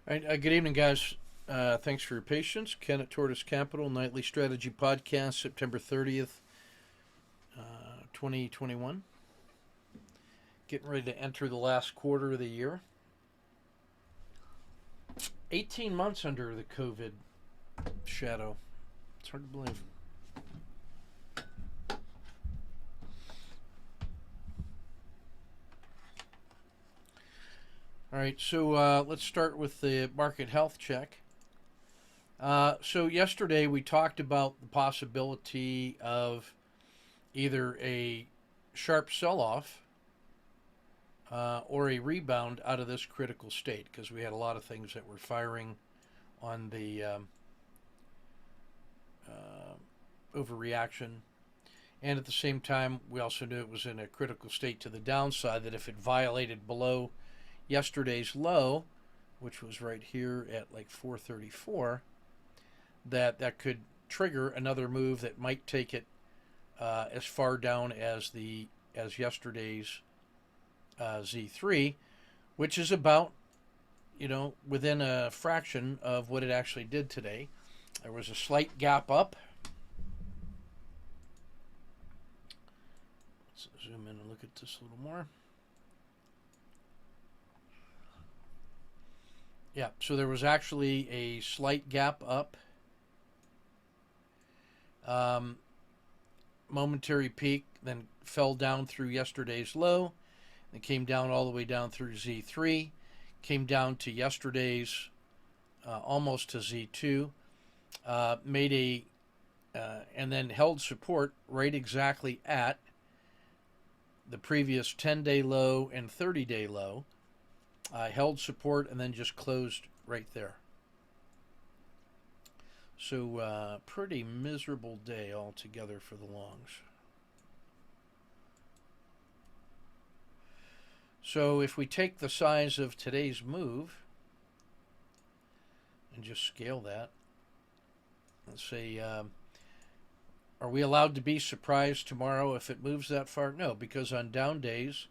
All right, good evening, guys. Thanks for your patience. Ken at Tortoise Capital, Nightly Strategy Podcast, September 30th, 2021. Getting ready to enter the last quarter of the year. 18 months under the COVID shadow. It's hard to believe. All right, so let's start with the market health check. So yesterday we talked about the possibility of either a sharp sell-off or a rebound out of this critical state, because we had a lot of things that were firing on the overreaction. And at the same time, we also knew it was in a critical state to the downside, that if it violated below yesterday's low, which was right here at like 434, that could trigger another move that might take it as far down as yesterday's Z3, which is about, within a fraction of what it actually did today. There was a slight gap up. Let's zoom in and look at this a little more. Yeah, so there was actually a slight gap up. Momentary peak, then fell down through yesterday's low, and came down all the way down through Z3, came down to yesterday's almost to Z2, and then held support right exactly at the previous 10-day low and 30-day low. Held support and then just closed right there. So pretty miserable day altogether for the longs. So if we take the size of today's move and just scale that, let's say, are we allowed to be surprised tomorrow if it moves that far? No, because on down days,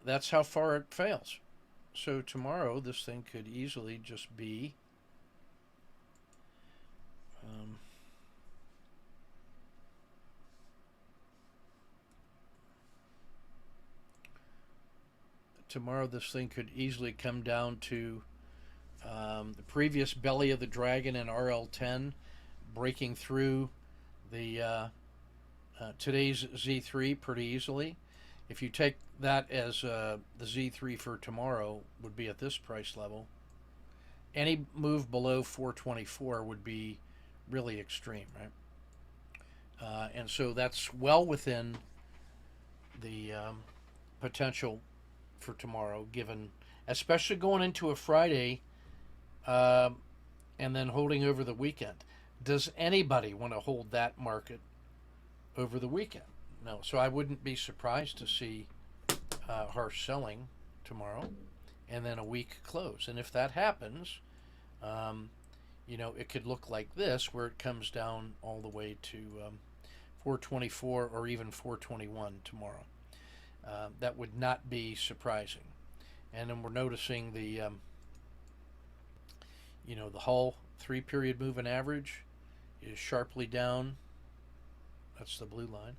that's how far it fails. So tomorrow, this thing could easily just be tomorrow this thing could easily come down to the previous belly of the dragon in RL10, breaking through the today's Z3 pretty easily. If you take that as the Z3 for tomorrow would be at this price level, any move below 424 would be really extreme, right? And so that's well within the potential for tomorrow, given, especially going into a Friday and then holding over the weekend. Does anybody want to hold that market over the weekend? No. So I wouldn't be surprised to see harsh selling tomorrow and then a weak close. And if that happens, it could look like this, where it comes down all the way to 424 or even 421 tomorrow. That would not be surprising. And then we're noticing the Hull 3-period moving average is sharply down. That's the blue line.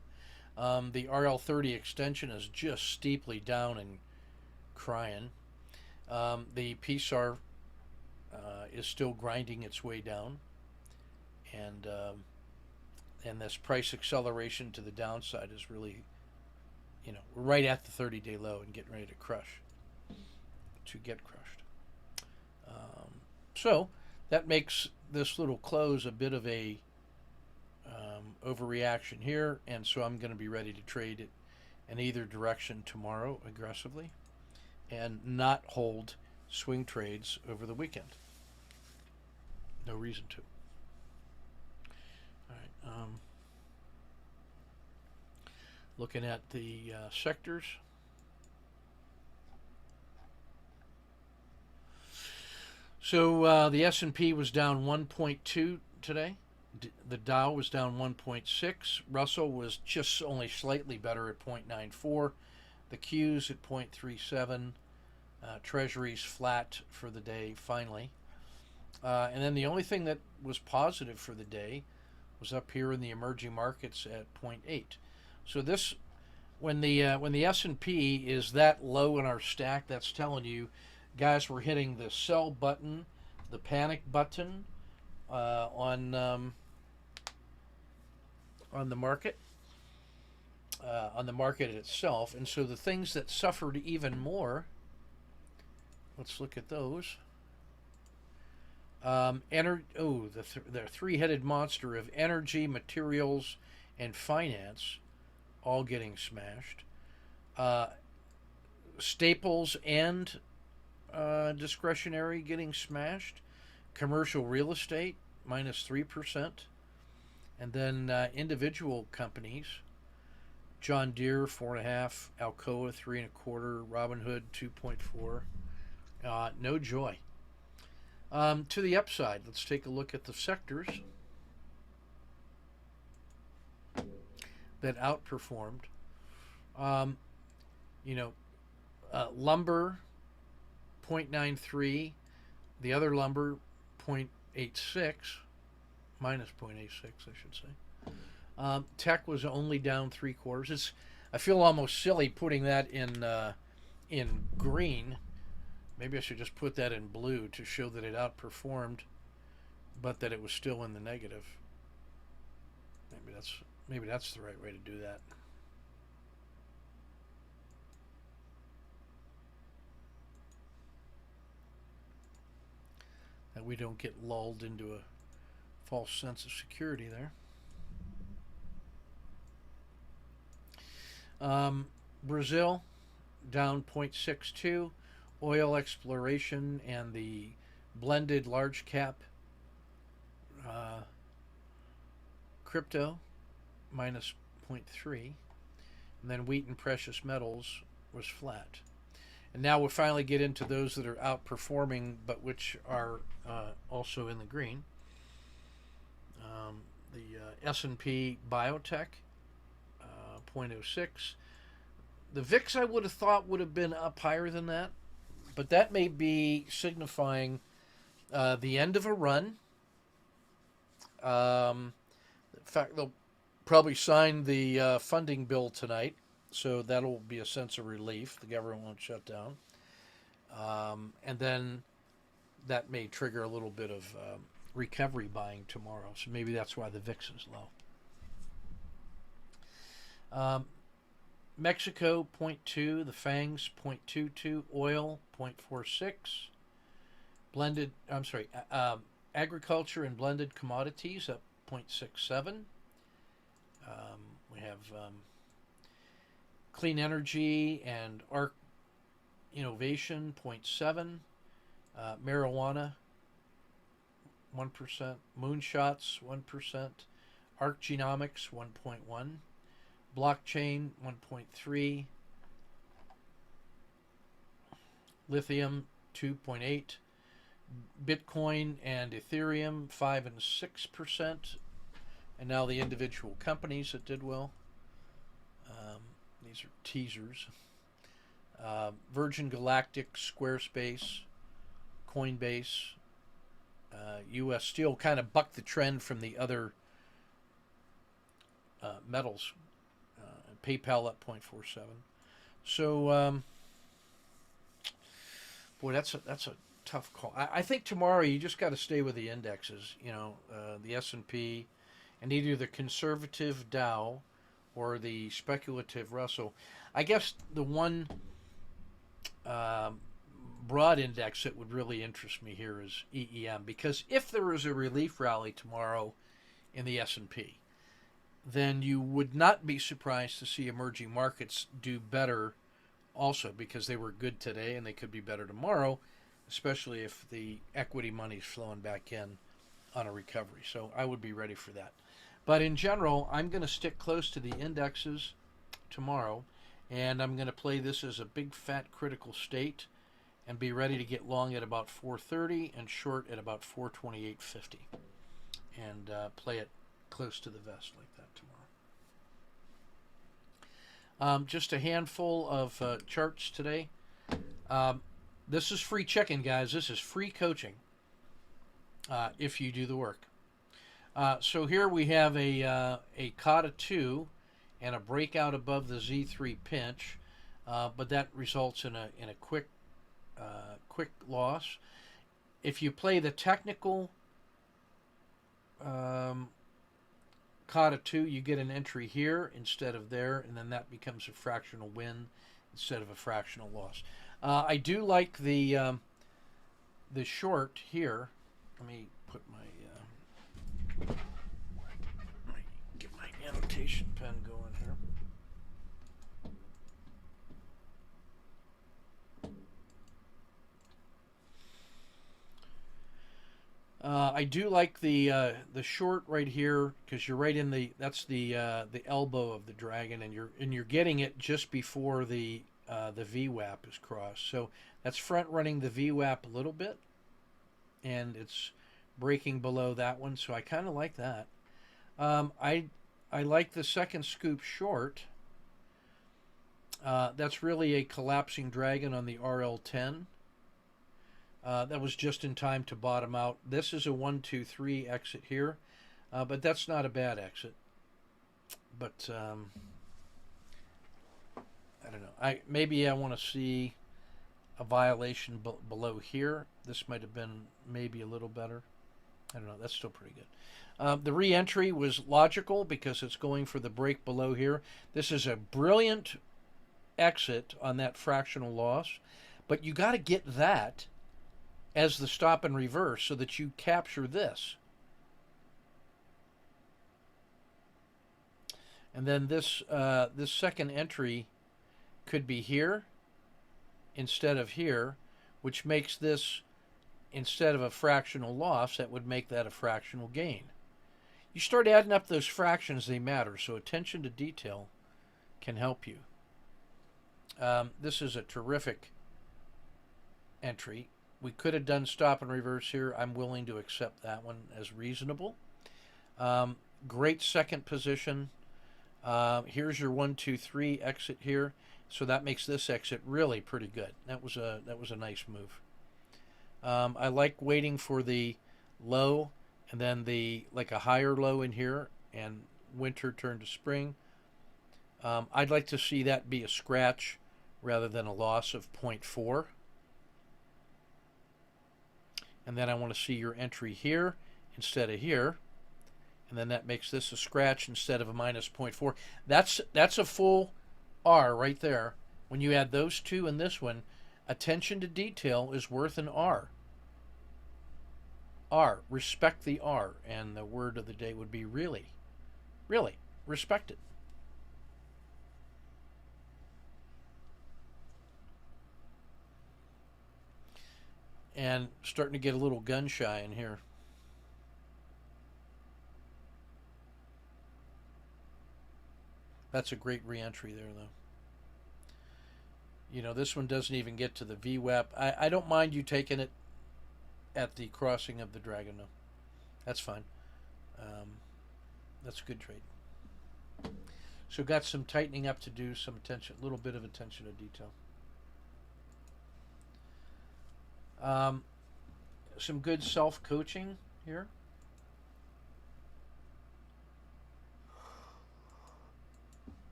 The RL30 extension is just steeply down and crying. The PSAR is still grinding its way down, and this price acceleration to the downside is really, we're right at the 30-day low and getting ready to get crushed. So that makes this little close a bit of a overreaction here, and so I'm going to be ready to trade it in either direction tomorrow aggressively and not hold swing trades over the weekend. No reason to. All right. Looking at the sectors. So the S&P was down 1.2 today. The Dow was down 1.6. Russell was just only slightly better at 0.94. The Q's at 0.37. Treasuries flat for the day finally. And then the only thing that was positive for the day was up here in the emerging markets at zero point 0.8. So this, when the S&P is that low in our stack, that's telling you, guys, we're hitting the sell button, the panic button on the market. On the market itself. And so the things that suffered even more, let's look at those. The three-headed monster of energy, materials, and finance, all getting smashed. Staples and discretionary getting smashed. Commercial real estate, minus 3%. And then individual companies, John Deere 4.5, Alcoa 3.25, Robinhood 2.4. No joy. To the upside, let's take a look at the sectors that outperformed. Lumber 0.93, the other lumber 0.86, minus 0.86, I should say. Tech was only down 3/4. I feel almost silly putting that in green. Maybe I should just put that in blue to show that it outperformed, but that it was still in the negative. Maybe that's the right way to do that. That we don't get lulled into a false sense of security there. Brazil down 0.62. Oil exploration and the blended large cap crypto minus 0.3. And then wheat and precious metals was flat. And now we'll finally get into those that are outperforming, but which are also in the green. The S&P Biotech, 0.06. The VIX I would have thought would have been up higher than that, but that may be signifying the end of a run. In fact, they'll probably sign the funding bill tonight, so that'll be a sense of relief. The government won't shut down. And then that may trigger a little bit of recovery buying tomorrow, so maybe that's why the VIX is low. Mexico 0.2, the FANGs 0.22, oil 0.46, agriculture and blended commodities up 0.67. We have clean energy and ARC innovation 0.7, marijuana 1%, moonshots 1%, ARC genomics 1.1. Blockchain 1.3, lithium 2.8, Bitcoin and Ethereum 5 and 6%, and now the individual companies that did well. These are teasers. Virgin Galactic, Squarespace, Coinbase, U.S. Steel kind of bucked the trend from the other metals. PayPal up 0.47. So, boy, that's a tough call. I think tomorrow you just got to stay with the indexes. The S&P, and either the conservative Dow or the speculative Russell. I guess the one broad index that would really interest me here is EEM, because if there is a relief rally tomorrow in the S&P, then you would not be surprised to see emerging markets do better also, because they were good today and they could be better tomorrow, especially if the equity money is flowing back in on a recovery. So I would be ready for that. But in general, I'm going to stick close to the indexes tomorrow, and I'm going to play this as a big fat critical state and be ready to get long at about 430 and short at about 428.50, and play it close to the vest like that tomorrow. Just a handful of charts today. This is free chicken, guys. This is free coaching if you do the work. So here we have a kata 2 and a breakout above the Z3 pinch, but that results in a quick loss. If you play the technical kata 2, you get an entry here instead of there, and then that becomes a fractional win instead of a fractional loss. I do like the short here. Let me put get my annotation pen going here. I do like the short right here because you're right in that's the elbow of the dragon, and you're getting it just before the VWAP is crossed. So that's front running the VWAP a little bit, and it's breaking below that one. So I kind of like that. I like the second scoop short. That's really a collapsing dragon on the RL10. That was just in time to bottom out. This is a 1, 2, 3 exit here, but that's not a bad exit. But I don't know. Maybe I want to see a violation below here. This might have been maybe a little better. I don't know. That's still pretty good. The re-entry was logical because it's going for the break below here. This is a brilliant exit on that fractional loss, but you got to get that as the stop and reverse so that you capture this. And then this second entry could be here instead of here, which makes this, instead of a fractional loss, that would make that a fractional gain. You start adding up those fractions, they matter, so attention to detail can help you. This is a terrific entry. We could have done stop and reverse here. I'm willing to accept that one as reasonable. Great second position. Here's your 1, 2, 3 exit here. So that makes this exit really pretty good. That was a nice move. I like waiting for the low and then like a higher low in here and winter turn to spring. I'd like to see that be a scratch rather than a loss of 0.4. And then I want to see your entry here instead of here. And then that makes this a scratch instead of a minus 0.4. That's a full R right there. When you add those two and this one, attention to detail is worth an R. R. Respect the R. And the word of the day would be really. Really. Respect it. And starting to get a little gun shy in here. That's a great re-entry there, though. You know, this one doesn't even get to the VWAP. I don't mind you taking it at the crossing of the dragon, though. That's fine. That's a good trade. So got some tightening up to do, some attention, a little bit of attention to detail. Some good self-coaching here.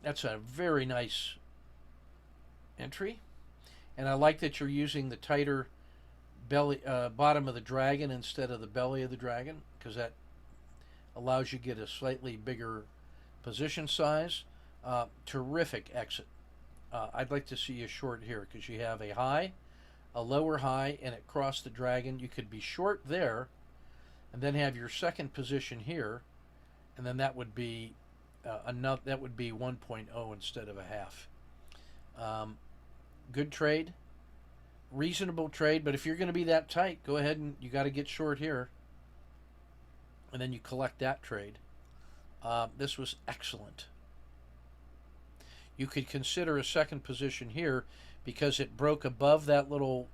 That's a very nice entry. And I like that you're using the tighter belly, bottom of the dragon instead of the belly of the dragon, because that allows you to get a slightly bigger position size. Terrific exit. I'd like to see a short here because you have a high, a lower high, and it crossed the dragon. You could be short there and then have your second position here, and then that would be that would be 1.0 instead of a half. Good trade, reasonable trade, but if you're going to be that tight, go ahead and you got to get short here, and then you collect that trade. This was excellent. You could consider a second position here because it broke above that little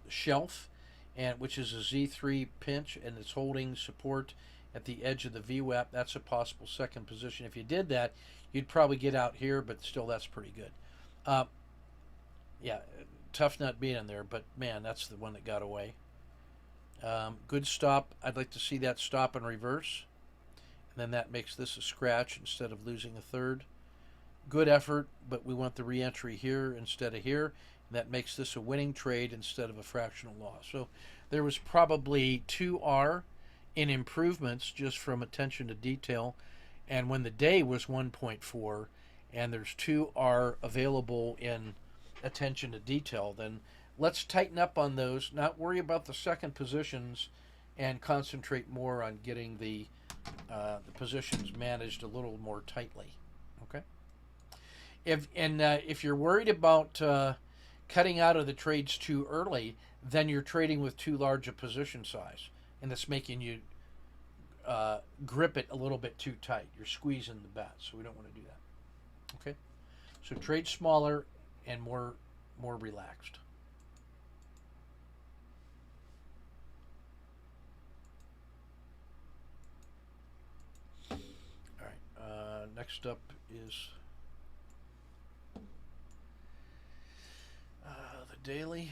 shelf, and which is a Z3 pinch, and it's holding support at the edge of the VWAP. That's a possible second position. If you did that, you'd probably get out here, but still that's pretty good. Yeah, tough not being in there, but man, that's the one that got away. Good stop. I'd like to see that stop and reverse. And then that makes this a scratch instead of losing a third. Good effort, but we want the re-entry here instead of here. And that makes this a winning trade instead of a fractional loss. So there was probably 2R in improvements just from attention to detail. And when the day was 1.4 and there's 2R available in attention to detail, then let's tighten up on those, not worry about the second positions, and concentrate more on getting the positions managed a little more tightly. Okay. If you're worried about cutting out of the trades too early, then you're trading with too large a position size, and that's making you grip it a little bit too tight. You're squeezing the bat, so we don't want to do that. Okay. So trade smaller and more relaxed. All right. Next up is the daily.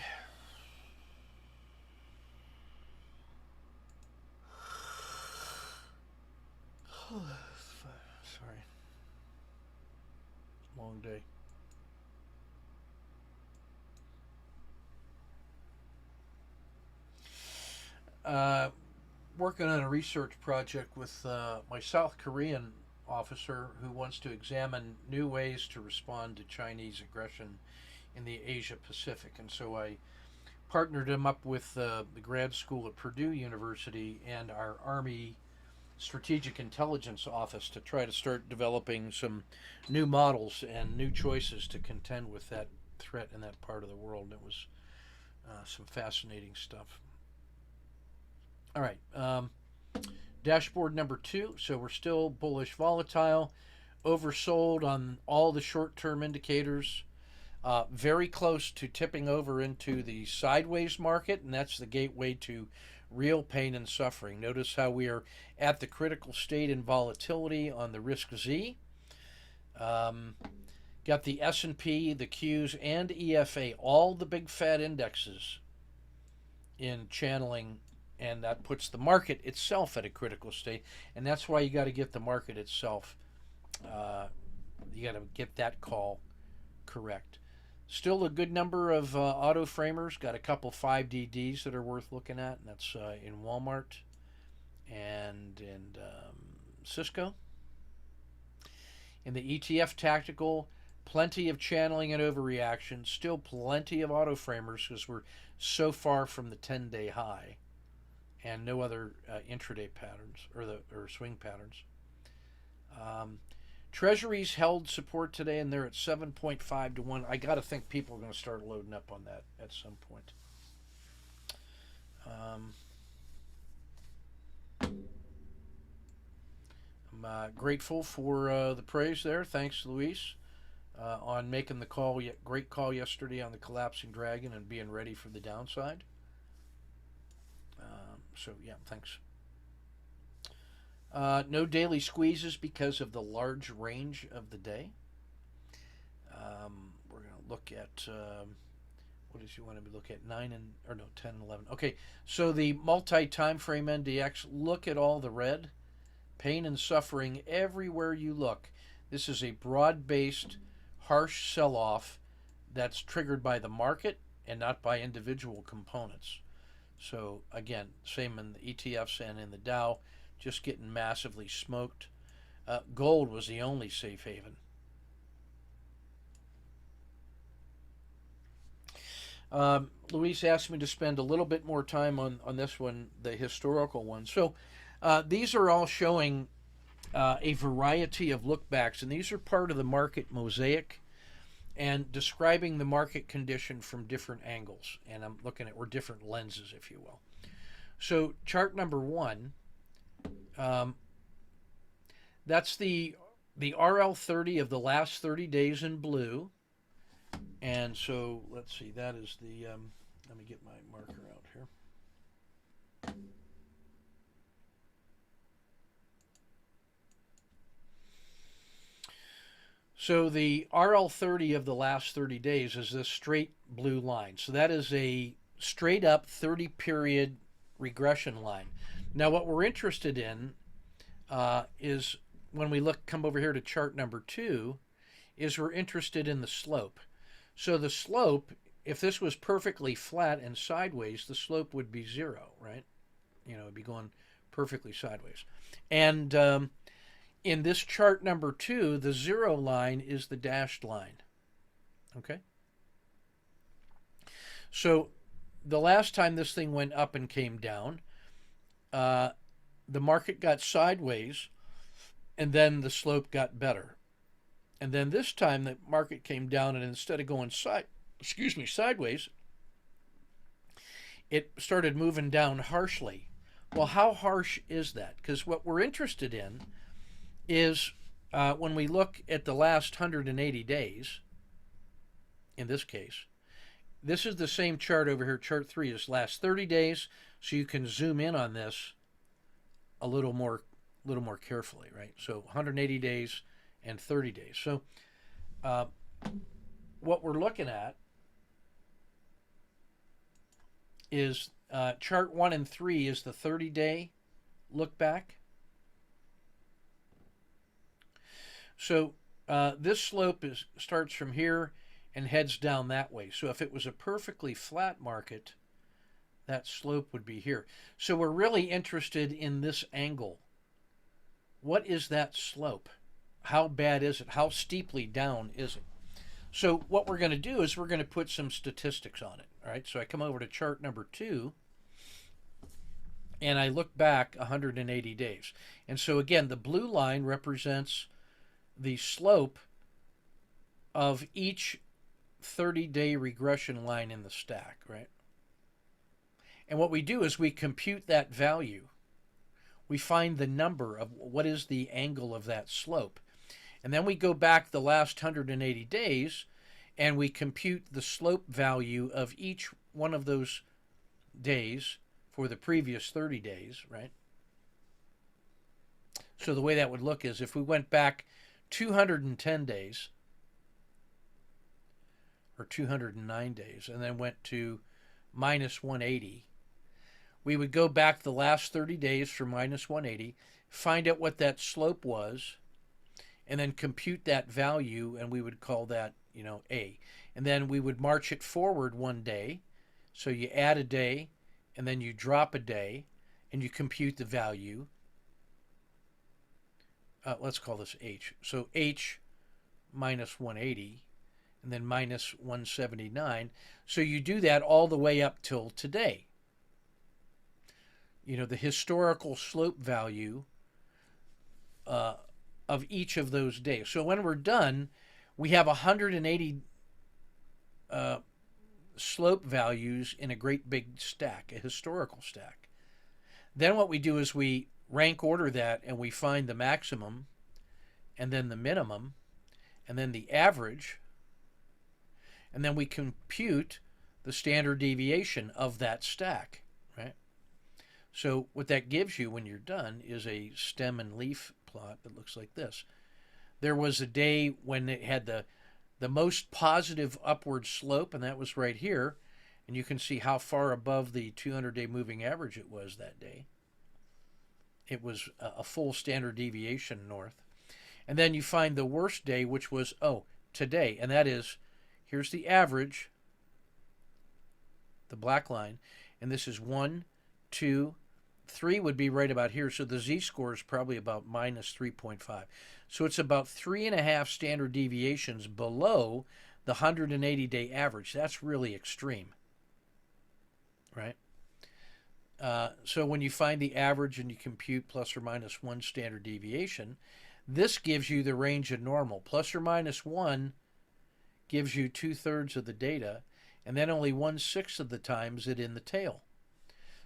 Sorry. Long day. Working on a research project with my South Korean officer who wants to examine new ways to respond to Chinese aggression in the Asia Pacific. And so I partnered him up with the grad school at Purdue University and our Army Strategic Intelligence Office to try to start developing some new models and new choices to contend with that threat in that part of the world. And it was some fascinating stuff. All right. Dashboard number 2. So we're still bullish volatile, oversold on all the short term indicators, very close to tipping over into the sideways market, and that's the gateway to real pain and suffering. Notice how we are at the critical state in volatility on the risk Z. Got the S&P, the Qs, and EFA, all the big fat indexes in channeling, and that puts the market itself at a critical state. And that's why you got to get the market itself. You got to get that call correct. Still a good number of auto framers. Got a couple 5DDs that are worth looking at, and that's in Walmart and in Cisco. In the ETF tactical, plenty of channeling and overreaction. Still plenty of auto framers because we're so far from the 10-day high, and no other intraday patterns or swing patterns. Treasuries held support today, and they're at 7.5 to 1. I got to think people are going to start loading up on that at some point. I'm grateful for the praise there. Thanks, Luis, on making the call. Great call yesterday on the collapsing dragon and being ready for the downside. So, yeah, thanks. No daily squeezes because of the large range of the day. We're going to look at, what did you want to look at? 10 and 11. Okay, so the multi-time frame NDX, look at all the red. Pain and suffering everywhere you look. This is a broad-based, harsh sell-off that's triggered by the market and not by individual components. So, again, same in the ETFs and in the Dow. Just getting massively smoked. Gold was the only safe haven. Luis asked me to spend a little bit more time on this one, the historical one. So these are all showing a variety of lookbacks, and these are part of the market mosaic and describing the market condition from different angles. And I'm looking at, or different lenses, if you will. So chart number 1, that's the RL30 of the last 30 days in blue. And so let's see, that is the, let me get my marker out here. So the RL30 of the last 30 days is this straight blue line. So that is a straight up 30 period regression line. Now what we're interested in is when we come over here to chart number 2, is we're interested in the slope. So the slope, if this was perfectly flat and sideways, the slope would be 0, right? It'd be going perfectly sideways. And in this chart number 2, the 0 line is the dashed line. Okay? So the last time this thing went up and came down, the market got sideways, and then the slope got better. And then this time the market came down, and instead of going sideways, it started moving down harshly. Well, how harsh is that? Because what we're interested in is when we look at the last 180 days, in this case, this is the same chart over here. Chart 3 is last 30 days, so you can zoom in on this a little more carefully, right? So 180 days and 30 days. So what we're looking at is chart 1 and 3 is the 30-day look back. So this slope starts from here and heads down that way. So if it was a perfectly flat market, that slope would be here. So we're really interested in this angle. What is that slope? How bad is it? How steeply down is it? So what we're going to do is we're going to put some statistics on it. All right. So I come over to chart number 2, and I look back 180 days. And so again, the blue line represents the slope of each 30-day regression line in the stack, right? And what we do is we compute that value. We find the number of what is the angle of that slope. And then we go back the last 180 days and we compute the slope value of each one of those days for the previous 30 days, right? So the way that would look is if we went back 210 days or 209 days and then went to minus 180, we would go back the last 30 days for minus 180, find out what that slope was, and then compute that value, and we would call that, A. And then we would march it forward one day. So you add a day, and then you drop a day, and you compute the value. Let's call this H. So H minus 180, and then minus 179. So you do that all the way up till today. The historical slope value of each of those days. So when we're done, we have 180 slope values in a great big stack, a historical stack. Then what we do is we rank order that, and we find the maximum, and then the minimum, and then the average, and then we compute the standard deviation of that stack, right? So what that gives you when you're done is a stem and leaf plot that looks like this. There was a day when it had the most positive upward slope, and that was right here. And you can see how far above the 200-day moving average it was that day. It was a full standard deviation north. And then you find the worst day, which was, today. And that is, here's the average, the black line. And this is 1, 2, 3 would be right about here. So the z-score is probably about minus 3.5. So it's about 3.5 standard deviations below the 180-day average. That's really extreme, right? So when you find the average and you compute plus or minus 1 standard deviation, this gives you the range of normal. Plus or minus 1 gives you 2/3 of the data, and then only 1/6 of the time is it in the tail.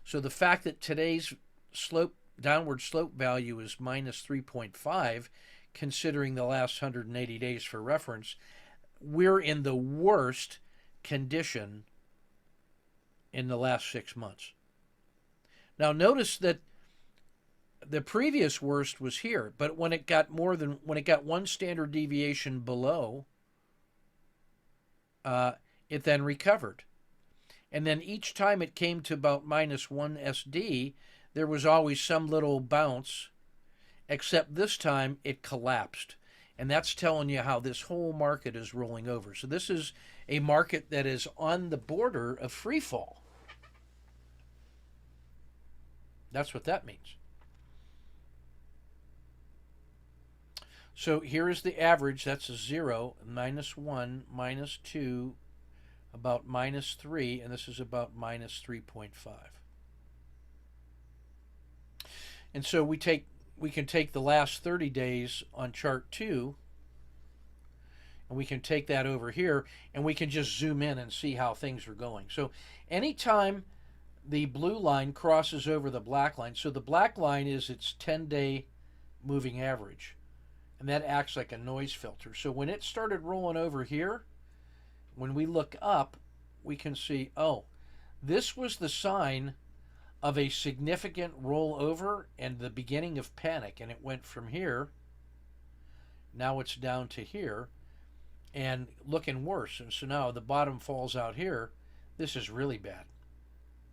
So the fact that today's downward slope value is minus 3.5, considering the last 180 days for reference, we're in the worst condition in the last 6 months. Now notice that the previous worst was here, but when it got one standard deviation below, it then recovered. And then each time it came to about -1 SD, there was always some little bounce, except this time it collapsed. And that's telling you how this whole market is rolling over. So this is a market that is on the border of free fall. That's what that means. So here is the average. That's a 0, -1, -2, about -3, and this is about -3.5. And so we can take the last 30 days on chart 2, and we can take that over here, and we can just zoom in and see how things are going. So anytime the blue line crosses over the black line, so the black line is its 10-day moving average, and that acts like a noise filter. So when it started rolling over here, when we look up, we can see, oh, this was the sign of a significant rollover and the beginning of panic. And it went from here, now it's down to here, and looking worse. And so now the bottom falls out here. This is really bad.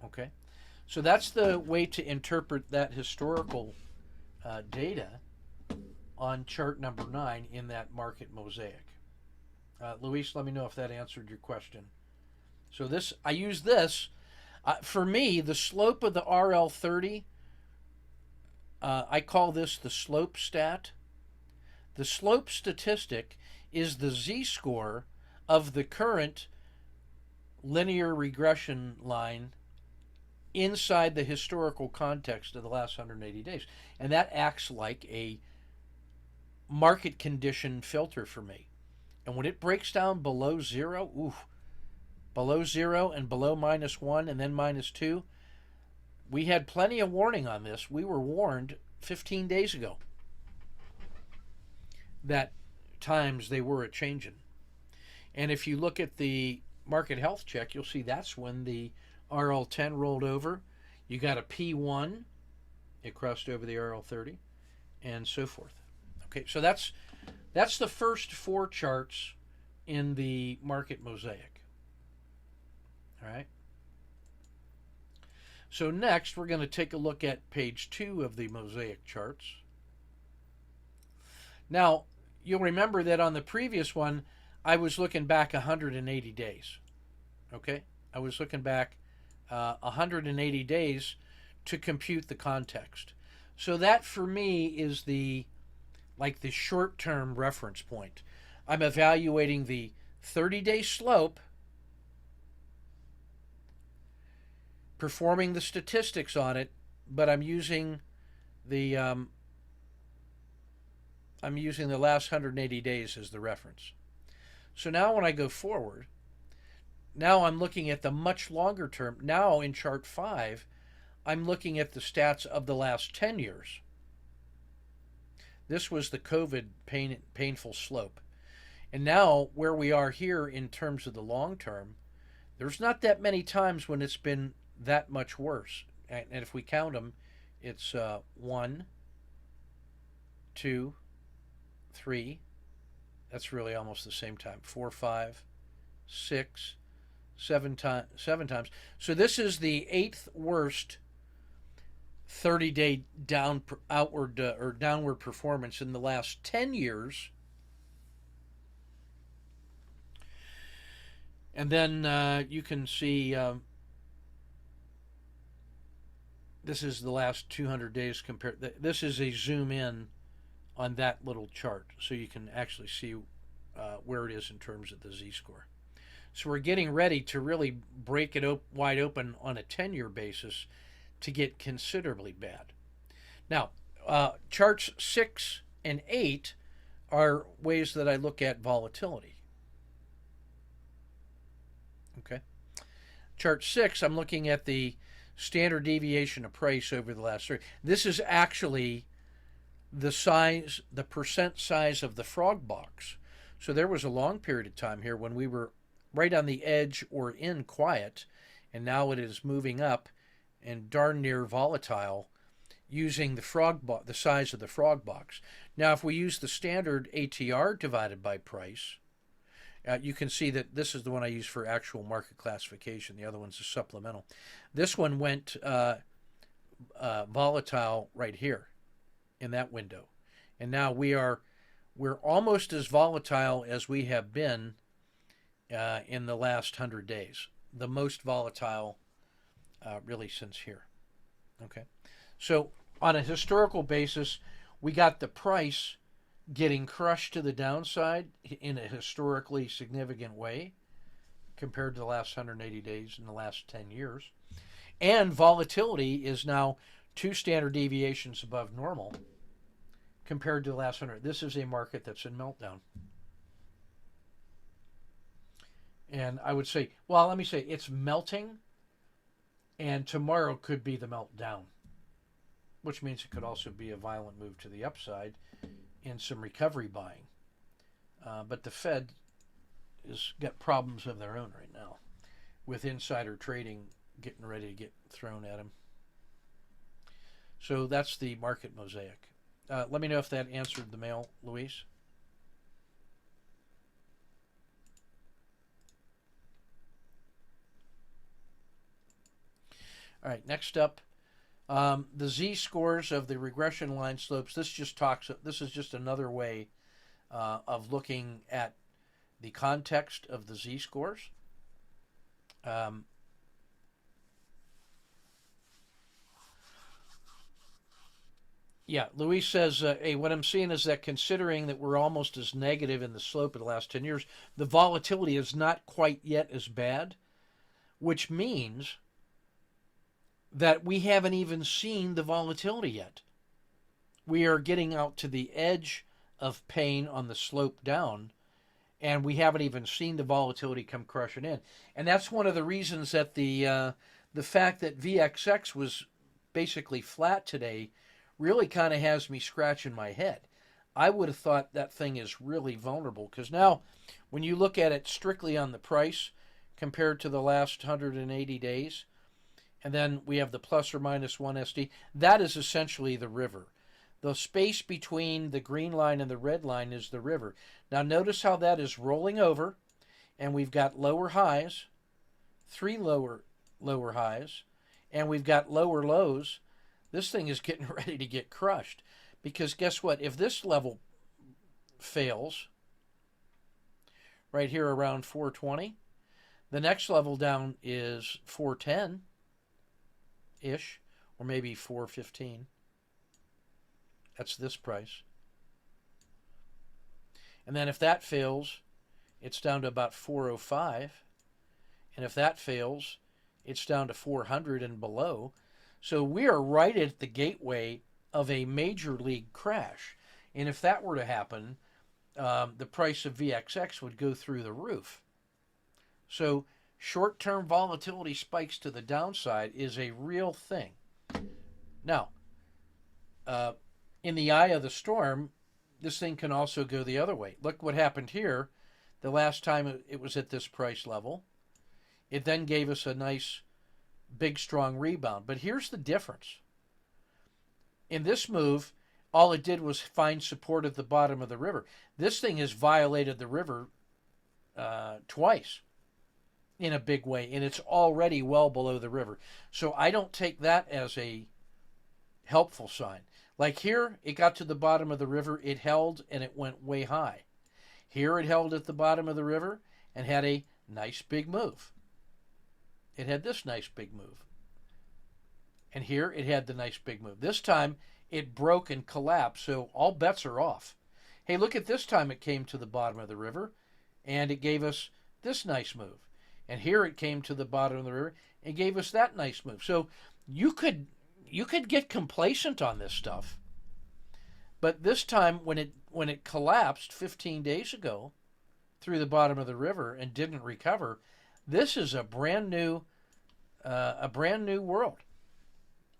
Okay? So that's the way to interpret that historical data on chart number 9 in that market mosaic. Luis, let me know if that answered your question. So this, I use this. For me, the slope of the RL30, I call this the slope stat. The slope statistic is the z-score of the current linear regression line inside the historical context of the last 180 days. And that acts like a market condition filter for me. And when it breaks down below 0, below 0 and below -1 and then -2, we had plenty of warning on this. We were warned 15 days ago that times they were a-changing. And if you look at the market health check, you'll see that's when the RL10 rolled over. You got a P1, it crossed over the RL30, and so forth. Okay, so that's the first 4 charts in the market mosaic. All right. So next, we're going to take a look at page 2 of the Mosaic Charts. Now, you'll remember that on the previous one, I was looking back 180 days. Okay? I was looking back 180 days to compute the context. So that, for me, is the short-term reference point. I'm evaluating the 30-day slope, performing the statistics on it, but I'm using the last 180 days as the reference. So now when I go forward, now I'm looking at the much longer term. Now in chart 5, I'm looking at the stats of the last 10 years. This was the COVID painful slope. And now where we are here in terms of the long term, there's not that many times when it's been that much worse. And if we count them, it's 1, 2, 3. That's really almost the same time. 4, 5, 6, 7 times. So this is the 8th worst 30-day downward performance in the last 10 years. And then you can see this is the last 200 days compared. This is a zoom in on that little chart, so you can actually see where it is in terms of the z-score. So we're getting ready to really break it wide open on a 10-year basis to get considerably bad. Now, charts 6 and 8 are ways that I look at volatility. Okay. Chart 6, I'm looking at the standard deviation of price over the last 3. This is actually the size, the percent size of the frog box. So there was a long period of time here when we were right on the edge or in quiet, and now it is moving up and darn near volatile. using the size of the frog box. Now, if we use the standard ATR divided by price, you can see that this is the one I use for actual market classification. The other one's a supplemental. This one went volatile right here in that window, and now we're almost as volatile as we have been in the last 100 days. The most volatile, really, since here. Okay, so on a historical basis, we got the price getting crushed to the downside in a historically significant way compared to the last 180 days in the last 10 years. And volatility is now 2 standard deviations above normal compared to the last 100. This is a market that's in meltdown. And I would say, well, let me say it's melting, and tomorrow could be the meltdown, which means it could also be a violent move to the upside in some recovery buying. But the Fed has got problems of their own right now with insider trading getting ready to get thrown at them. So that's the market mosaic. Let me know if that answered the mail, Luis. All right, next up, the z-scores of the regression line slopes. This is just another way of looking at the context of the z-scores. Yeah, Luis says, hey, what I'm seeing is that considering that we're almost as negative in the slope of the last 10 years, the volatility is not quite yet as bad, which means that we haven't even seen the volatility yet. We are getting out to the edge of pain on the slope down, and we haven't even seen the volatility come crushing in. And that's one of the reasons that the fact that VXX was basically flat today really kind of has me scratching my head. I would have thought that thing is really vulnerable, because now when you look at it strictly on the price compared to the last 180 days, and then we have the plus or minus 1 SD. That is essentially the river. The space between the green line and the red line is the river. Now notice how that is rolling over, and we've got lower highs, 3 lower highs, and we've got lower lows. This thing is getting ready to get crushed, because guess what? If this level fails, right here around 420, the next level down is 410. Ish, or maybe 415. That's this price. And then if that fails, it's down to about 405. And if that fails, it's down to 400 and below. So we are right at the gateway of a major league crash. And if that were to happen, the price of VXX would go through the roof. So short-term volatility spikes to the downside is a real thing. Now, in the eye of the storm, this thing can also go the other way. Look what happened here. The last time it was at this price level, it then gave us a nice, big, strong rebound. But here's the difference. In this move, all it did was find support at the bottom of the river. This thing has violated the river twice in a big way, and it's already well below the river. So I don't take that as a helpful sign. Like here, it got to the bottom of the river, it held, and it went way high. Here it held at the bottom of the river and had a nice big move. It had this nice big move. And here it had the nice big move. This time it broke and collapsed, so all bets are off. Hey, look at this time it came to the bottom of the river, and it gave us this nice move. And here it came to the bottom of the river and gave us that nice move. So you could get complacent on this stuff. But this time when it collapsed 15 days ago through the bottom of the river and didn't recover, this is a brand new world.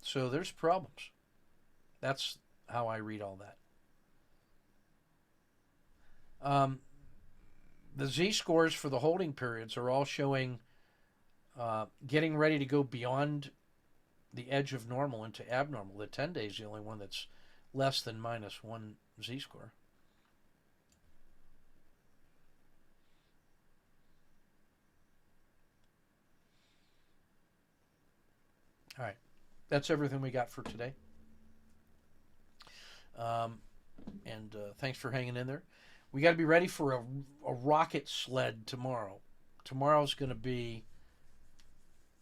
So there's problems. That's how I read all that. The z-scores for the holding periods are all showing getting ready to go beyond the edge of normal into abnormal. The 10-day is the only one that's less than -1 z-score. All right, that's everything we got for today. And thanks for hanging in there. We got to be ready for a rocket sled tomorrow. Tomorrow's going to be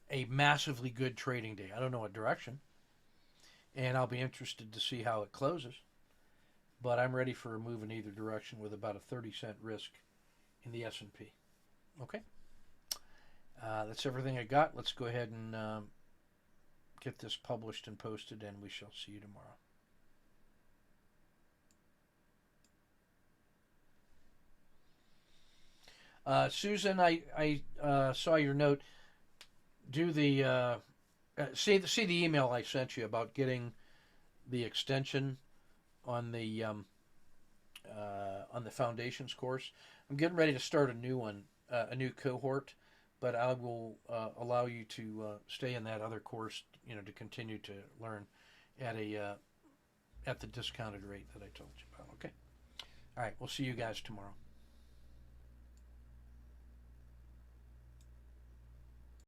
a massively good trading day. I don't know what direction, and I'll be interested to see how it closes. But I'm ready for a move in either direction with about a 30-cent risk in the S&P. Okay, that's everything I got. Let's go ahead and get this published and posted, and we shall see you tomorrow. Susan, I saw your note. Do the see the email I sent you about getting the extension on the foundations course. I'm getting ready to start a new one, a new cohort, but I will allow you to stay in that other course, to continue to learn at the discounted rate that I told you about. Okay. All right. We'll see you guys tomorrow.